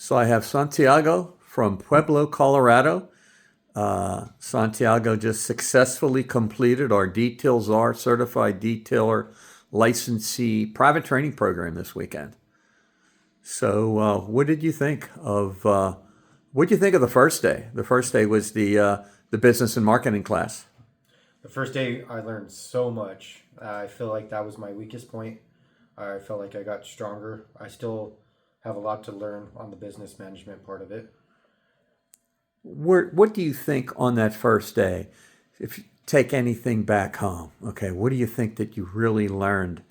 So I have Santiago from Pueblo, Colorado. Santiago just successfully completed our Details R Certified Detailer Licensee private training program this weekend. So, what did you think of the first day? The first day was the business and marketing class. The first day, I learned so much. I feel like that was my weakest point. I felt like I got stronger. I still have a lot to learn on the business management part of it. What do you think on that first day? If you take anything back home, okay, what do you think that you really learned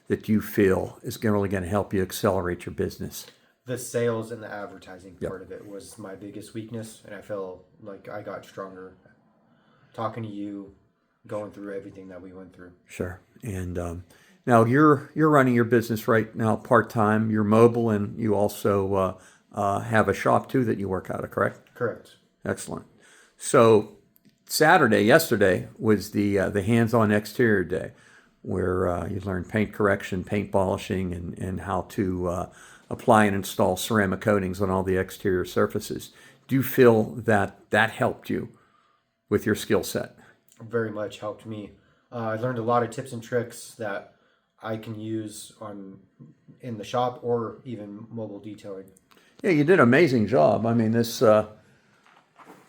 that you feel is really going to help you accelerate your business? The sales and the advertising Yep. part of it was my biggest weakness, and I feel like I got stronger talking to you, going through everything that we went through. Sure. And now you're running your business right now part time. You're mobile, and you also have a shop too that you work out of. Correct? Correct. Excellent. So yesterday was the hands-on exterior day, where you learn paint correction, paint polishing, and how to apply and install ceramic coatings on all the exterior surfaces. Do you feel that that helped you with your skill set? Very much helped me. I learned a lot of tips and tricks that I can use on in the shop or even mobile detailing. Yeah, you did an amazing job. I mean, this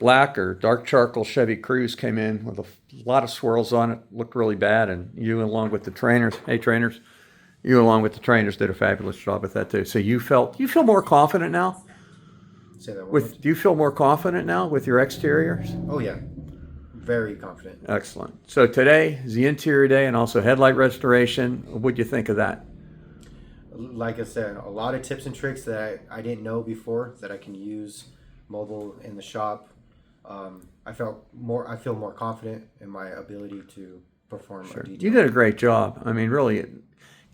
black or dark charcoal Chevy Cruze came in with a lot of swirls on it. Looked really bad, and you, along with the trainers, hey trainers, you along with the trainers did a fabulous job with that too. So you feel more confident now. Say that one more With time. do you feel more confident now with your exteriors? Oh yeah, very confident. Excellent. So today is the interior day and also headlight restoration. What'd you think of that? Like I said, a lot of tips and tricks that I didn't know before that I can use mobile in the shop. I feel more confident in my ability to perform a Sure. You detail. did a great job. I mean, really,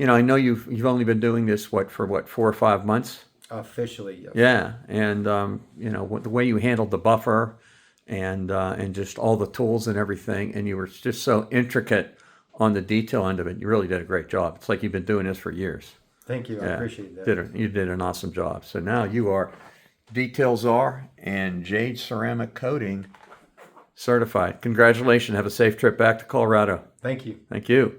I know you've only been doing this for 4 or 5 months. Officially, yes. Yeah, and the way you handled the buffer, and just all the tools and everything, and you were just so intricate on the detail end of it. You really did a great job. It's like you've been doing this for years. Thank you. I Yeah, appreciate that. you did an awesome job. So now you are Details R and Jade Ceramic Coating certified. Congratulations. Have a safe trip back to Colorado. Thank you. Thank you.